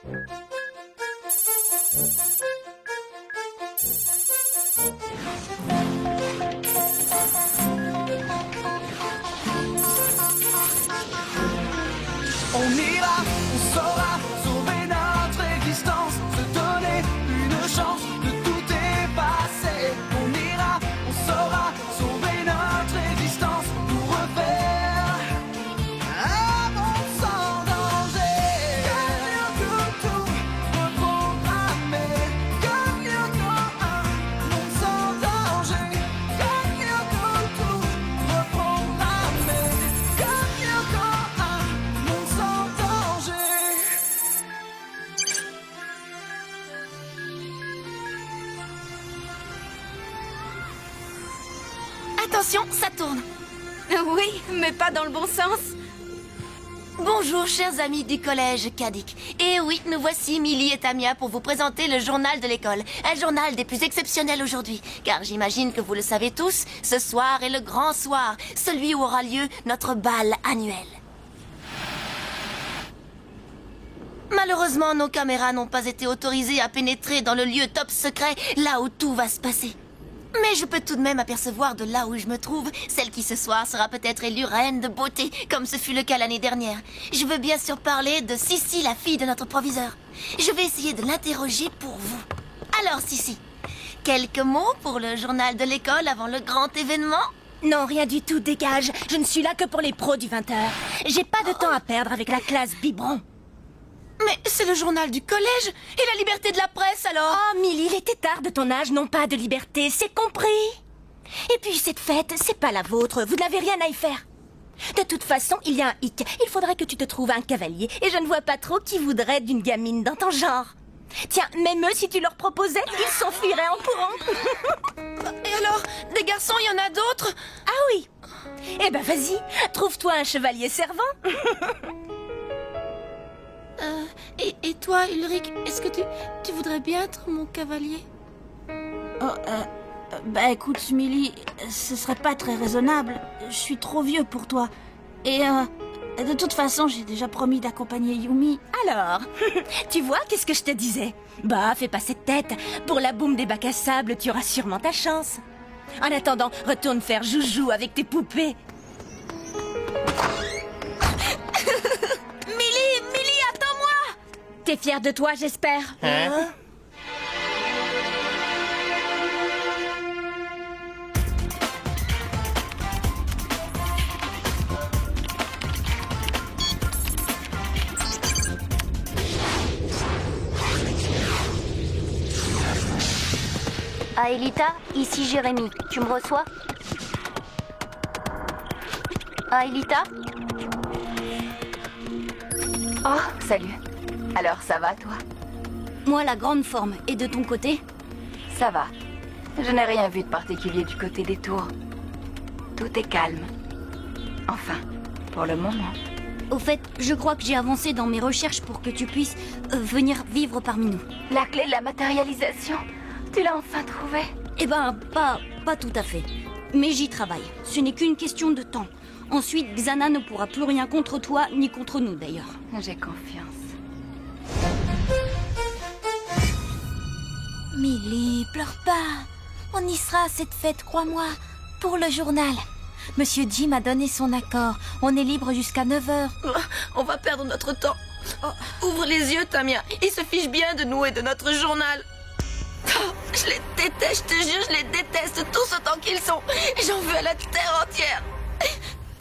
On ira, on saura sauver notre existence, se donner une chance de tout effacer. On ira, on saura sauver notre existence, nous refaire un monde sans danger. Tout reprogrammer, comme un monde sans danger. Tout reprogrammer, comme un monde sans danger. Attention, ça tourne. Oui, mais pas dans le bon sens. Bonjour, chers amis du collège Kadik. Et oui, nous voici, Millie et Tamia, pour vous présenter le journal de l'école. Un journal des plus exceptionnels aujourd'hui. Car j'imagine que vous le savez tous, ce soir est le grand soir, celui où aura lieu notre bal annuel. Malheureusement, nos caméras n'ont pas été autorisées à pénétrer dans le lieu top secret, là où tout va se passer. Mais je peux tout de même apercevoir de là où je me trouve celle qui ce soir sera peut-être élue reine de beauté, comme ce fut le cas l'année dernière. Je veux bien sûr parler de Sissi, la fille de notre proviseur. Je vais essayer de l'interroger pour vous. Alors Sissi, quelques mots pour le journal de l'école avant le grand événement? Non, rien du tout, dégage. Je ne suis là que pour les pros du 20h. J'ai pas de temps à perdre avec la classe biberon. Mais c'est le journal du collège et la liberté de la presse alors. Oh, Millie, les têtards de ton âge n'ont pas de liberté, c'est compris. Et puis cette fête, c'est pas la vôtre, vous n'avez rien à y faire. De toute façon, il y a un hic. Il faudrait que tu te trouves un cavalier, et je ne vois pas trop qui voudrait d'une gamine dans ton genre. Tiens, même eux, si tu leur proposais, ils s'enfuiraient en courant. Et alors, des garçons, il y en a d'autres? Ah oui. Eh ben vas-y, trouve-toi un chevalier servant. Et toi, Ulrich, est-ce que tu voudrais bien être mon cavalier? Bah écoute, Millie, ce serait pas très raisonnable. Je suis trop vieux pour toi. Et de toute façon, j'ai déjà promis d'accompagner Yumi. Alors, tu vois, qu'est-ce que je te disais? Bah, fais pas cette tête. Pour la boum des bacs à sable, tu auras sûrement ta chance. En attendant, retourne faire joujou avec tes poupées. Millie, attends-moi! T'es fière de toi, j'espère. Hein? Ah, Elita, ici Jérémy. Tu me reçois? Ah, Elita? Oh, salut. Alors, ça va, toi? Moi, la grande forme. Et de ton côté? Ça va. Je n'ai rien vu de particulier du côté des tours. Tout est calme. Enfin, pour le moment. Au fait, je crois que j'ai avancé dans mes recherches pour que tu puisses venir vivre parmi nous. La clé de la matérialisation, tu l'as enfin trouvée? Eh ben, pas tout à fait. Mais j'y travaille. Ce n'est qu'une question de temps. Ensuite, Xana ne pourra plus rien contre toi, ni contre nous d'ailleurs. J'ai confiance. Millie, pleure pas. On y sera à cette fête, crois-moi. Pour le journal. Monsieur Jim a donné son accord. On est libre jusqu'à 9h. On va perdre notre temps. Ouvre les yeux, Tamia. Ils se fichent bien de nous et de notre journal. Oh, je les déteste, je te jure, je les déteste tous autant qu'ils sont. J'en veux à la terre entière.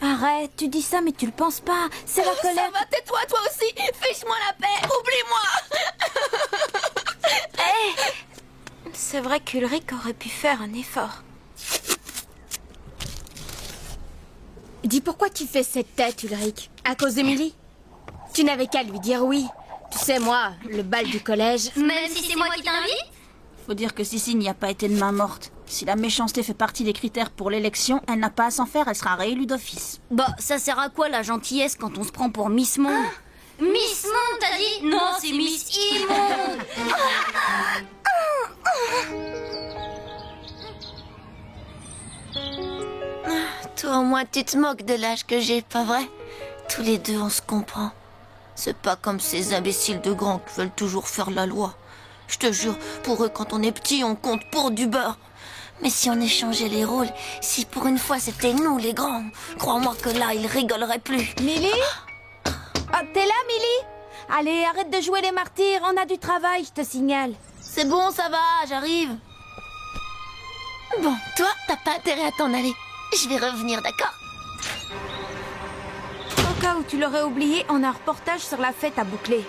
Arrête, tu dis ça mais tu le penses pas. C'est la colère. Ça va, tais-toi, toi aussi. Fiche-moi la paix. Oublie-moi. C'est vrai qu'Ulrich aurait pu faire un effort. Dis pourquoi tu fais cette tête, Ulrich? À cause d'Emily? Tu n'avais qu'à lui dire oui. Tu sais, moi, le bal du collège... Même si c'est moi qui t'invite? Faut dire que Sissi n'y a pas été de main morte. Si la méchanceté fait partie des critères pour l'élection, elle n'a pas à s'en faire, elle sera réélue d'office. Bah, ça sert à quoi la gentillesse quand on se prend pour Miss Monde? Miss Monde, t'as dit? Non, c'est Miss Immonde. Toi, au moins, tu te moques de l'âge que j'ai, pas vrai? Tous les deux, on se comprend. C'est pas comme ces imbéciles de grands qui veulent toujours faire la loi. Je te jure, pour eux, quand on est petit, on compte pour du beurre. Mais si on échangeait les rôles, si pour une fois c'était nous les grands, crois-moi que là, ils rigoleraient plus. Millie? Ah, t'es là, Millie? Allez, arrête de jouer les martyrs, on a du travail, je te signale. C'est bon, ça va, j'arrive. Bon, toi, t'as pas intérêt à t'en aller. Je vais revenir, d'accord? Au cas où tu l'aurais oublié, on a un reportage sur la fête à boucler.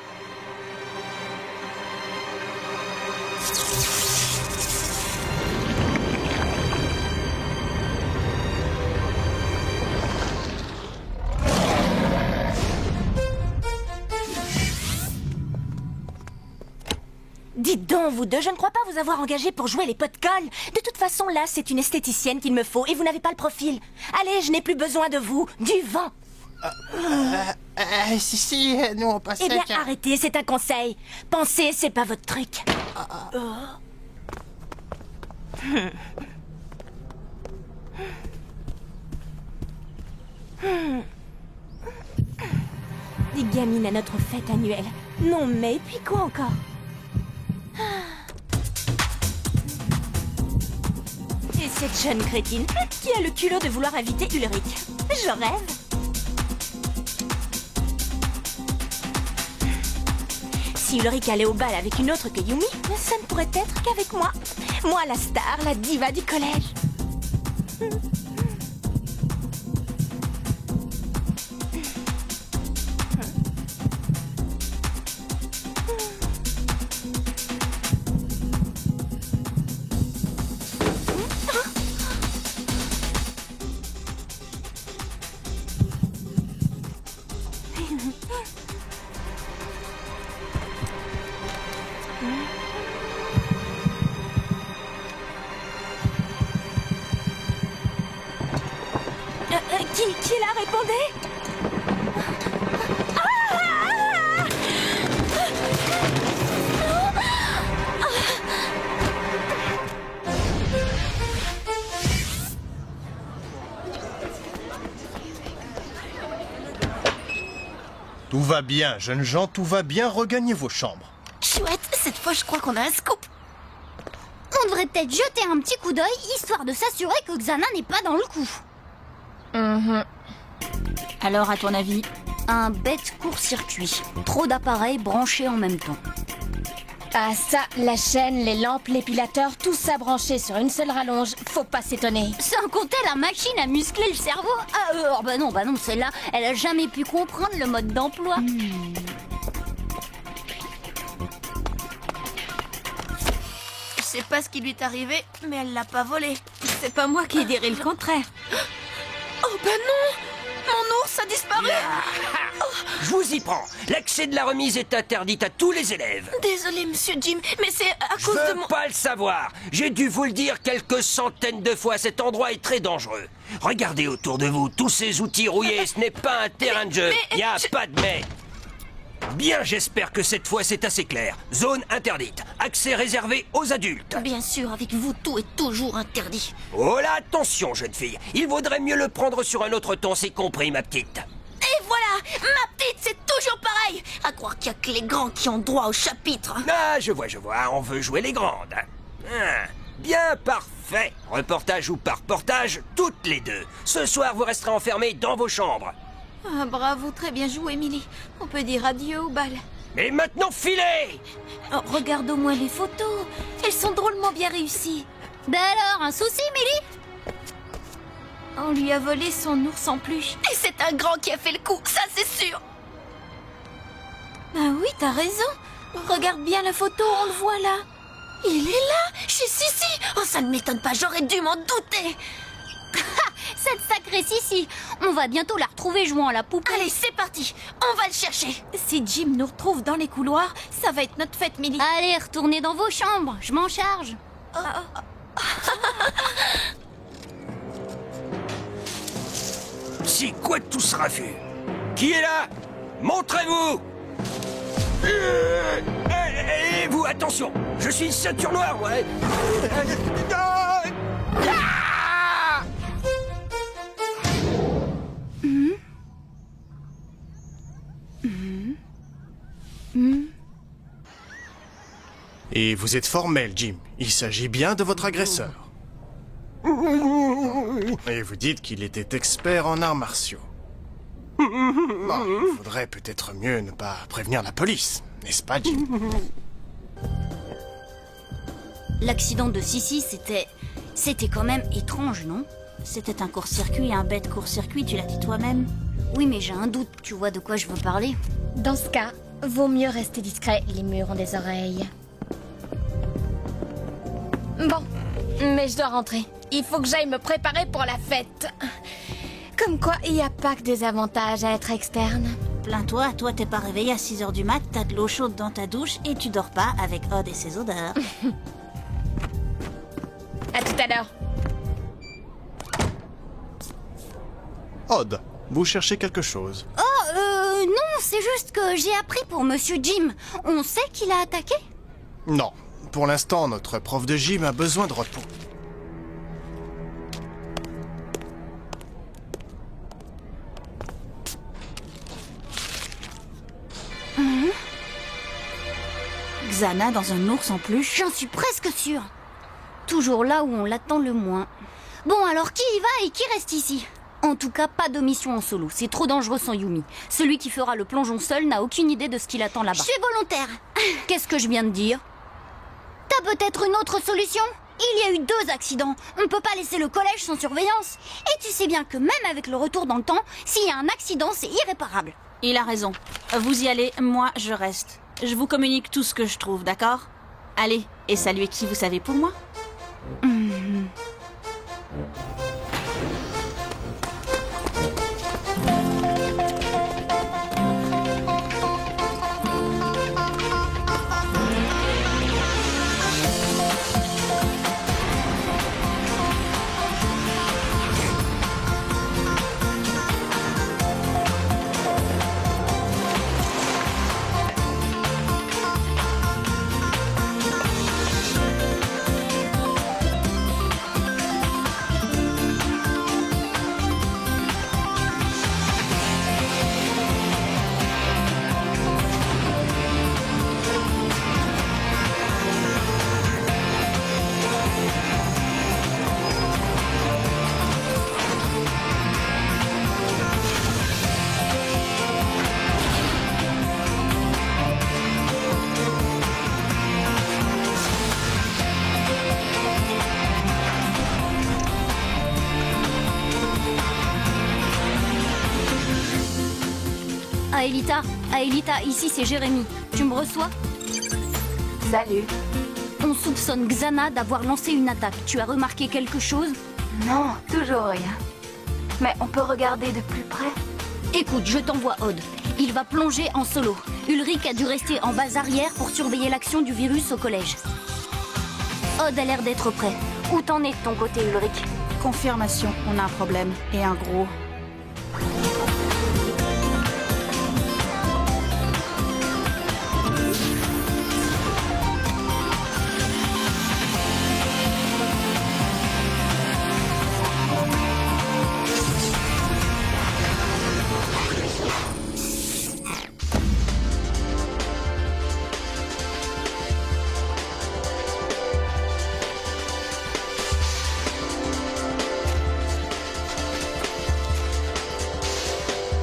Dites donc, vous deux, je ne crois pas vous avoir engagé pour jouer les pots de colle. De toute façon, là, c'est une esthéticienne qu'il me faut et vous n'avez pas le profil. Allez, je n'ai plus besoin de vous. Du vent. Si, nous on passait... Eh bien, arrêtez, c'est un conseil. Pensez, c'est pas votre truc. Des gamines à notre fête annuelle. Non mais, puis quoi encore? Et cette jeune crétine qui a le culot de vouloir inviter Ulrich. Je rêve. Si Ulrich allait au bal avec une autre que Yumi, ça ne pourrait être qu'avec moi. Moi, la star, la diva du collège. Qui la répondait? Tout va bien, jeunes gens, tout va bien, regagnez vos chambres. Chouette, cette fois, je crois qu'on a un scoop. On devrait peut-être jeter un petit coup d'œil, histoire de s'assurer que Xana n'est pas dans le coup. Alors, à ton avis? Un bête court-circuit. Trop d'appareils branchés en même temps. Ah ça, la chaîne, les lampes, l'épilateur, tout ça branché sur une seule rallonge, faut pas s'étonner. Sans compter la machine à muscler le cerveau. Ah, bah non, celle-là, elle a jamais pu comprendre le mode d'emploi. Je sais pas ce qui lui est arrivé, mais elle l'a pas volé. C'est pas moi qui dirais le contraire. Oh ben non! Mon ours a disparu! Je vous y prends. L'accès de la remise est interdit à tous les élèves. Désolé, monsieur Jim, mais c'est à Je cause de veux mon... pas le savoir. J'ai dû vous le dire quelques centaines de fois. Cet endroit est très dangereux. Regardez autour de vous. Tous ces outils rouillés, ce n'est pas un terrain de jeu. mais, Y a pas de mais. Bien, j'espère que cette fois c'est assez clair. Zone interdite. Accès réservé aux adultes. Bien sûr, avec vous, tout est toujours interdit. Oh là, attention, jeune fille. Il vaudrait mieux le prendre sur un autre ton, c'est compris, ma petite. Et voilà! Ma petite, c'est toujours pareil! À croire qu'il y a que les grands qui ont droit au chapitre. Ah, je vois, on veut jouer les grandes. Bien, parfait. Reportage ou pas reportage, toutes les deux. Ce soir, vous resterez enfermés dans vos chambres. Ah, bravo, très bien joué, Millie. On peut dire adieu au bal. Et maintenant, filez! Oh, regarde au moins les photos. Elles sont drôlement bien réussies. Bah alors, un souci, Millie? On lui a volé son ours en peluche. Et c'est un grand qui a fait le coup, ça c'est sûr! Ah oui, t'as raison. Regarde bien la photo, on le voit là. Il est là, chez Sissi! Oh, ça ne m'étonne pas, j'aurais dû m'en douter! Cette sacrée Sissi. On va bientôt la retrouver jouant à la poupée. Allez, c'est parti, on va le chercher! Si Jim nous retrouve dans les couloirs, ça va être notre fête, Millie. Allez, retournez dans vos chambres, je m'en charge. C'est quoi tout ce raffut? Qui est là? Montrez-vous! Et vous, attention! Je suis une ceinture noire, moi! Et vous êtes formel, Jim. Il s'agit bien de votre agresseur. Et vous dites qu'il était expert en arts martiaux. Bon, il faudrait peut-être mieux ne pas prévenir la police, n'est-ce pas, Jim? L'accident de Sissi, c'était quand même étrange, non? C'était un court-circuit, un bête court-circuit, tu l'as dit toi-même. Oui, mais j'ai un doute, tu vois de quoi je veux parler? Dans ce cas, vaut mieux rester discret, les murs ont des oreilles. Bon, mais je dois rentrer. Il faut que j'aille me préparer pour la fête. Comme quoi, il n'y a pas que des avantages à être externe. Plains-toi, toi t'es pas réveillé à 6h du mat, t'as de l'eau chaude dans ta douche et tu dors pas avec Odd et ses odeurs. À tout à l'heure. Odd, vous cherchez quelque chose? Non, c'est juste que j'ai appris pour Monsieur Jim. On sait qu'il a attaqué? Non. Pour l'instant, notre prof de gym a besoin de repos. Xana dans un ours en peluche. J'en suis presque sûre. Toujours là où on l'attend le moins. Bon, alors qui y va et qui reste ici? En tout cas, pas de mission en solo. C'est trop dangereux sans Yumi. Celui qui fera le plongeon seul n'a aucune idée de ce qui l'attend là-bas. Je suis volontaire. Qu'est-ce que je viens de dire? T'as peut-être une autre solution? Il y a eu 2 accidents. On ne peut pas laisser le collège sans surveillance. Et tu sais bien que même avec le retour dans le temps, s'il y a un accident, c'est irréparable. Il a raison. Vous y allez, moi je reste. Je vous communique tout ce que je trouve, d'accord? Allez, et saluez qui vous savez pour moi? Aelita, ici c'est Jérémy. Tu me reçois? Salut. On soupçonne Xana d'avoir lancé une attaque. Tu as remarqué quelque chose? Non, toujours rien. Mais on peut regarder de plus près. Écoute, je t'envoie Odd. Il va plonger en solo. Ulrich a dû rester en base arrière pour surveiller l'action du virus au collège. Odd a l'air d'être prêt. Où t'en es de ton côté, Ulrich? Confirmation, on a un problème. Et un gros.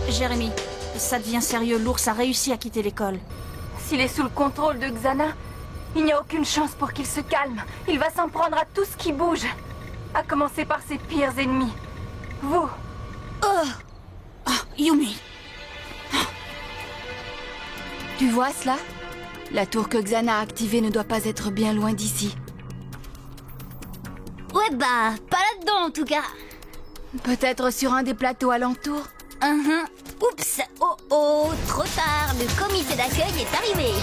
Jérémy, ça devient sérieux. L'ours a réussi à quitter l'école. S'il est sous le contrôle de Xana, il n'y a aucune chance pour qu'il se calme. Il va s'en prendre à tout ce qui bouge. À commencer par ses pires ennemis. Vous. Yumi. Tu vois cela? La tour que Xana a activée ne doit pas être bien loin d'ici. Ouais bah, pas là-dedans en tout cas. Peut-être sur un des plateaux alentours? Oups, oh, trop tard, le comité d'accueil est arrivé.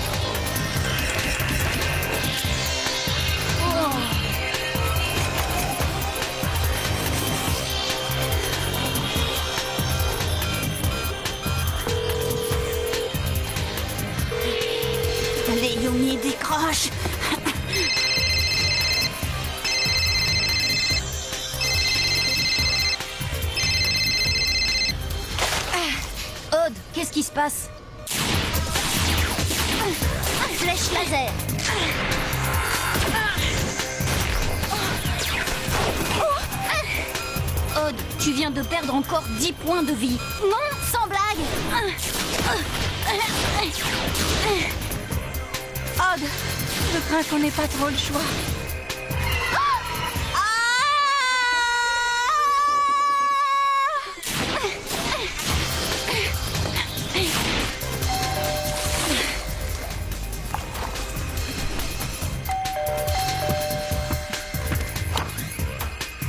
Allez, Yumi, décroche. Odd, qu'est-ce qui se passe? Flèche laser. Tu viens de perdre encore 10 points de vie. Non, sans blague. Odd, je crains qu'on n'ait pas trop le choix.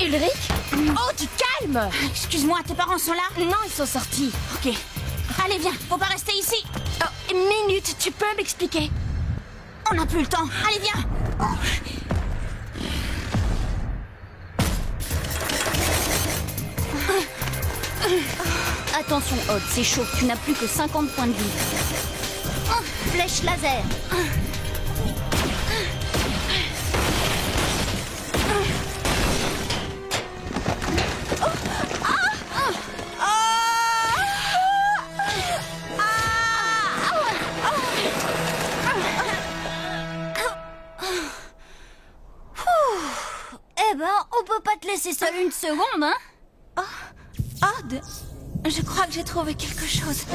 Ulrich? Oh, tu calmes! Excuse-moi, tes parents sont là? Non, ils sont sortis. Ok. Allez, viens, faut pas rester ici. Oh, une minute, tu peux m'expliquer? On n'a plus le temps. Allez, viens. Attention, Odd, c'est chaud. Tu n'as plus que 50 points de vie. Oh, flèche laser. Eh ben, on peut pas te laisser seul une seconde, hein? Odd, je crois que j'ai trouvé quelque chose.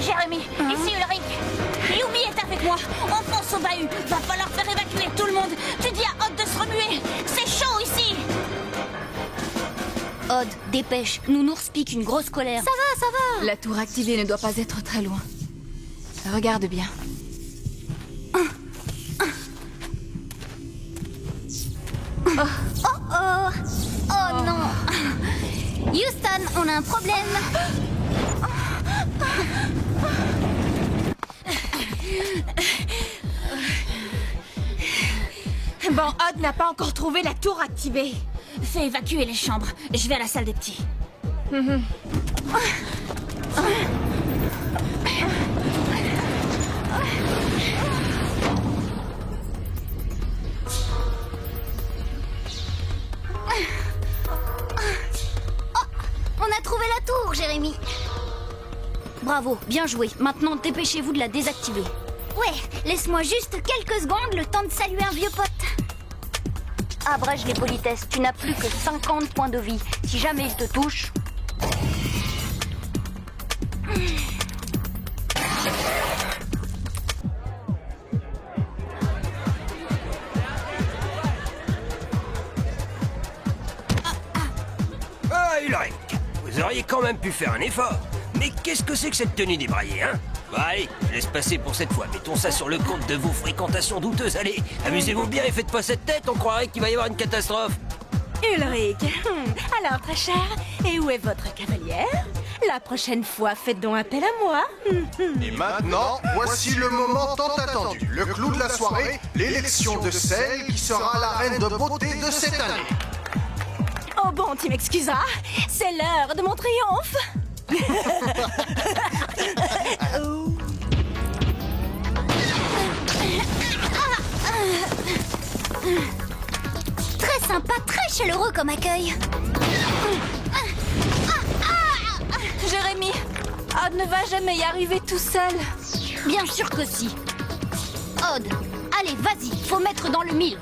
Jérémy, ici Ulrich. Yumi est avec moi. On fonce au bahut. Va falloir faire évacuer tout le monde. Tu dis à Odd de se remuer. C'est chaud ici. Odd, dépêche. Nounours pique une grosse colère. Ça va. La tour activée ne doit pas être très loin. Regarde bien. Oh non. Houston, on a un problème. Bon, Odd n'a pas encore trouvé la tour activée. Fais évacuer les chambres. Je vais à la salle des petits. On a trouvé la tour, Jérémy. Bravo, bien joué. Maintenant, dépêchez-vous de la désactiver. Ouais, laisse-moi juste quelques secondes, le temps de saluer un vieux pote. Abrège les politesses, tu n'as plus que 50 points de vie. Si jamais il te touche... Ah, Ulrich, vous auriez quand même pu faire un effort. Mais qu'est-ce que c'est que cette tenue débraillée, hein? Bah allez, je laisse passer pour cette fois. Mettons ça sur le compte de vos fréquentations douteuses. Allez, amusez-vous bien et faites pas cette tête, on croirait qu'il va y avoir une catastrophe. Ulrich, alors très cher, et où est votre cavalière? La prochaine fois, faites donc appel à moi. Et maintenant, voici le moment tant attendu. Le clou de la soirée, l'élection de celle qui sera la reine de beauté de cette année. Oh bon, tu m'excuseras, c'est l'heure de mon triomphe. Très sympa, très chaleureux comme accueil. Jérémy, Odd ne va jamais y arriver tout seul. Bien sûr que si. Odd, allez, vas-y, faut mettre dans le mille.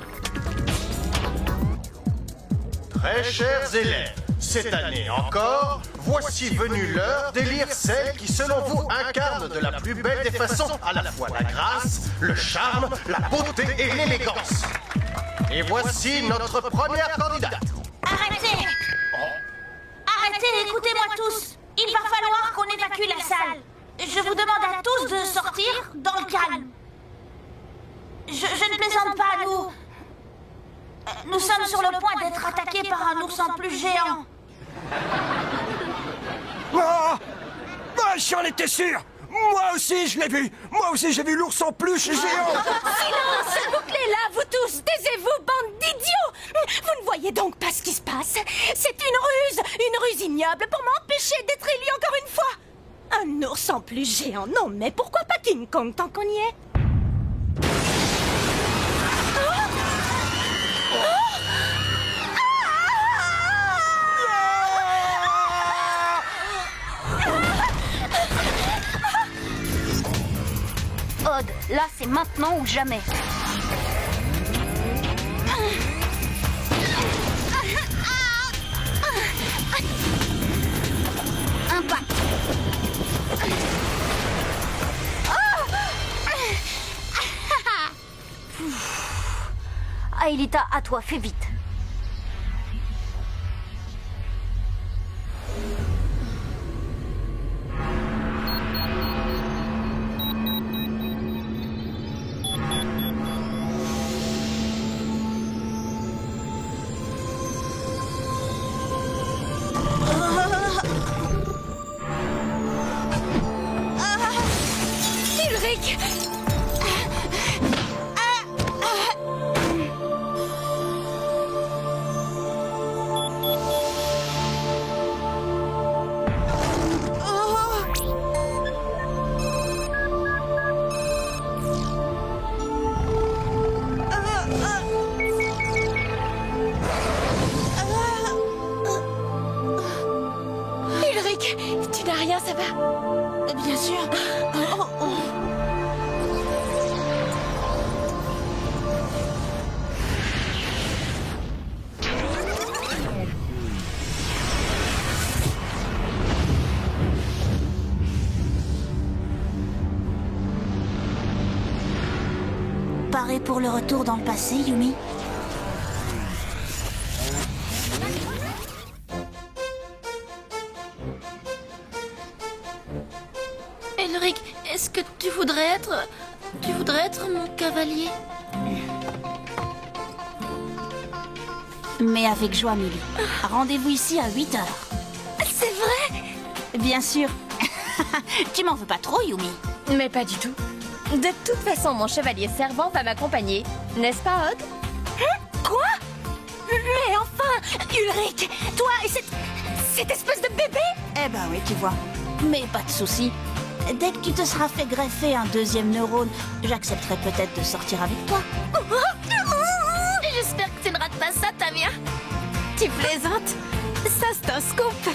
Très chers élèves, cette année encore, voici venue l'heure d'élire celle qui, selon vous, incarne de la plus belle des façons à la fois la grâce, le charme, la beauté et l'élégance. Et voici notre première candidate. Arrêtez! Arrêtez, écoutez-moi tous. Il va falloir qu'on évacue la salle. Je vous demande à tous de sortir dans le calme. Je ne plaisante pas, nous sommes sur le point d'être attaqués par un ours en plus géant. Ah, j'en étais sûr. Moi aussi, je l'ai vu. Moi aussi, j'ai vu l'ours en peluche géant. Silence! Bouclez-la, vous tous! Taisez-vous, bande d'idiots! Vous ne voyez donc pas ce qui se passe? C'est une ruse ignoble pour m'empêcher d'être élu encore une fois! Un ours en plus géant, non mais pourquoi pas King Kong tant qu'on y est? Odd, là c'est maintenant ou jamais. Impact. Aelita, à toi, fais vite. Ulrich! Ulrich, tu n'as rien, ça va? Bien sûr. Paré pour le retour dans le passé, Yumi? Elric, est-ce que tu voudrais être... mon cavalier? Mais avec joie, Millie. Rendez-vous ici à 8h. C'est vrai? Bien sûr. Tu m'en veux pas trop, Yumi? Mais pas du tout. De toute façon, mon chevalier servant va m'accompagner. N'est-ce pas, Odd? Quoi? Mais enfin, Ulrich, toi et cette espèce de bébé? Eh ben oui, tu vois. Mais pas de souci. Dès que tu te seras fait greffer un deuxième neurone, j'accepterai peut-être de sortir avec toi. J'espère que tu ne rates pas ça, Tamia. Tu plaisantes? Ça, c'est un scoop.